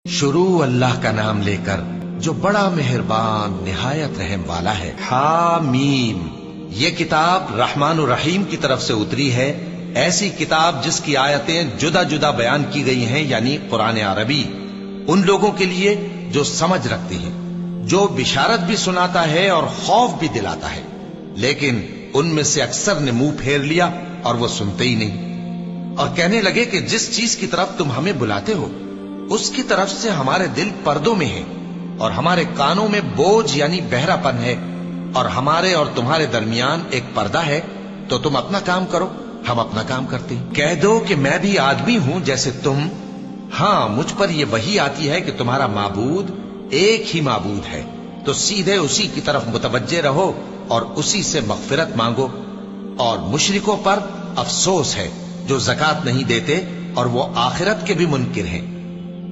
شروع اللہ کا نام لے کر جو بڑا مہربان نہایت رحم والا ہے۔ حامیم، یہ کتاب رحمان الرحیم کی طرف سے اتری ہے، ایسی کتاب جس کی آیتیں جدا جدا بیان کی گئی ہیں، یعنی قرآن عربی، ان لوگوں کے لیے جو سمجھ رکھتے ہیں، جو بشارت بھی سناتا ہے اور خوف بھی دلاتا ہے، لیکن ان میں سے اکثر نے منہ پھیر لیا اور وہ سنتے ہی نہیں، اور کہنے لگے کہ جس چیز کی طرف تم ہمیں بلاتے ہو اس کی طرف سے ہمارے دل پردوں میں ہیں اور ہمارے کانوں میں بوجھ یعنی بہرا پن ہے، اور ہمارے اور تمہارے درمیان ایک پردہ ہے، تو تم اپنا کام کرو، ہم اپنا کام کرتے ہیں۔ کہہ دو کہ میں بھی آدمی ہوں جیسے تم، ہاں مجھ پر یہ وحی آتی ہے کہ تمہارا معبود ایک ہی معبود ہے، تو سیدھے اسی کی طرف متوجہ رہو اور اسی سے مغفرت مانگو۔ اور مشرکوں پر افسوس ہے جو زکوٰۃ نہیں دیتے اور وہ آخرت کے بھی منکر ہیں۔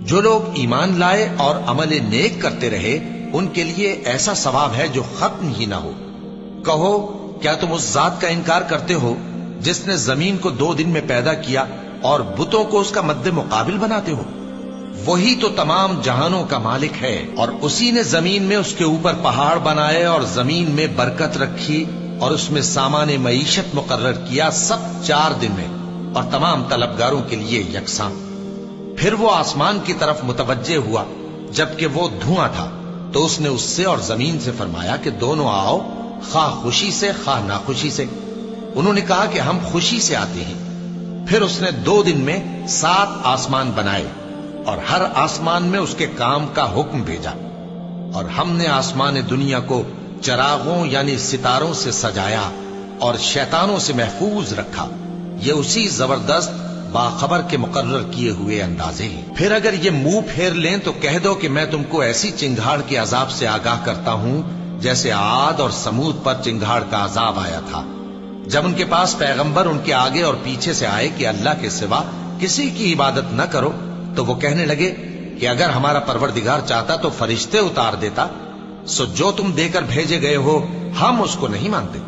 جو لوگ ایمان لائے اور عمل نیک کرتے رہے ان کے لیے ایسا ثواب ہے جو ختم ہی نہ ہو۔ کہو کیا تم اس ذات کا انکار کرتے ہو جس نے زمین کو 2 دن میں پیدا کیا اور بتوں کو اس کا مد مقابل بناتے ہو؟ وہی تو تمام جہانوں کا مالک ہے، اور اسی نے زمین میں اس کے اوپر پہاڑ بنائے اور زمین میں برکت رکھی اور اس میں سامان معیشت مقرر کیا، سب 4 دن میں، اور تمام طلبگاروں کے لیے یکساں۔ پھر وہ آسمان کی طرف متوجہ ہوا جبکہ وہ دھواں تھا، تو اس نے اس سے اور زمین سے فرمایا کہ دونوں آؤ، خواہ خوشی سے خواہ ناخوشی سے۔ انہوں نے کہا کہ ہم خوشی سے آتے ہیں۔ پھر اس نے 2 دن میں 7 آسمان بنائے اور ہر آسمان میں اس کے کام کا حکم بھیجا، اور ہم نے آسمان دنیا کو چراغوں یعنی ستاروں سے سجایا اور شیطانوں سے محفوظ رکھا۔ یہ اسی زبردست باخبر کے مقرر کیے ہوئے اندازے ہیں۔ پھر اگر یہ منہ پھیر لیں تو کہہ دو کہ میں تم کو ایسی چنگھاڑ کے عذاب سے آگاہ کرتا ہوں جیسے عاد اور سمود پر چنگھاڑ کا عذاب آیا تھا، جب ان کے پاس پیغمبر ان کے آگے اور پیچھے سے آئے کہ اللہ کے سوا کسی کی عبادت نہ کرو، تو وہ کہنے لگے کہ اگر ہمارا پروردگار چاہتا تو فرشتے اتار دیتا، سو جو تم دے کر بھیجے گئے ہو ہم اس کو نہیں مانتے۔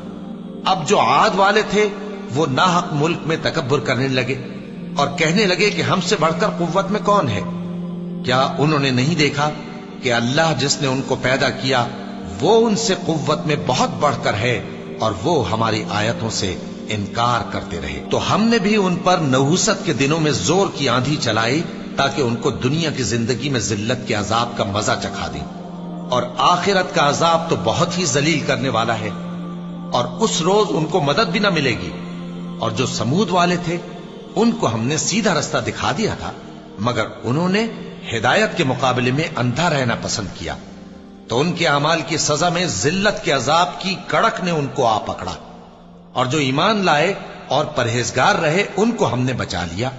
اب جو عاد والے تھے وہ ناحق ملک میں تکبر کرنے لگے اور کہنے لگے کہ ہم سے بڑھ کر قوت میں کون ہے؟ کیا انہوں نے نہیں دیکھا کہ اللہ جس نے ان کو پیدا کیا وہ ان سے قوت میں بہت بڑھ کر ہے، اور وہ ہماری آیتوں سے انکار کرتے رہے۔ تو ہم نے بھی ان پر نحوست کے دنوں میں زور کی آندھی چلائی تاکہ ان کو دنیا کی زندگی میں ذلت کے عذاب کا مزہ چکھا دیں، اور آخرت کا عذاب تو بہت ہی ذلیل کرنے والا ہے، اور اس روز ان کو مدد بھی نہ ملے گی۔ اور جو سمود والے تھے ان کو ہم نے سیدھا رستہ دکھا دیا تھا، مگر انہوں نے ہدایت کے مقابلے میں اندھا رہنا پسند کیا، تو ان کے اعمال کی سزا میں ذلت کے عذاب کی کڑک نے ان کو آ پکڑا، اور جو ایمان لائے اور پرہیزگار رہے ان کو ہم نے بچا لیا۔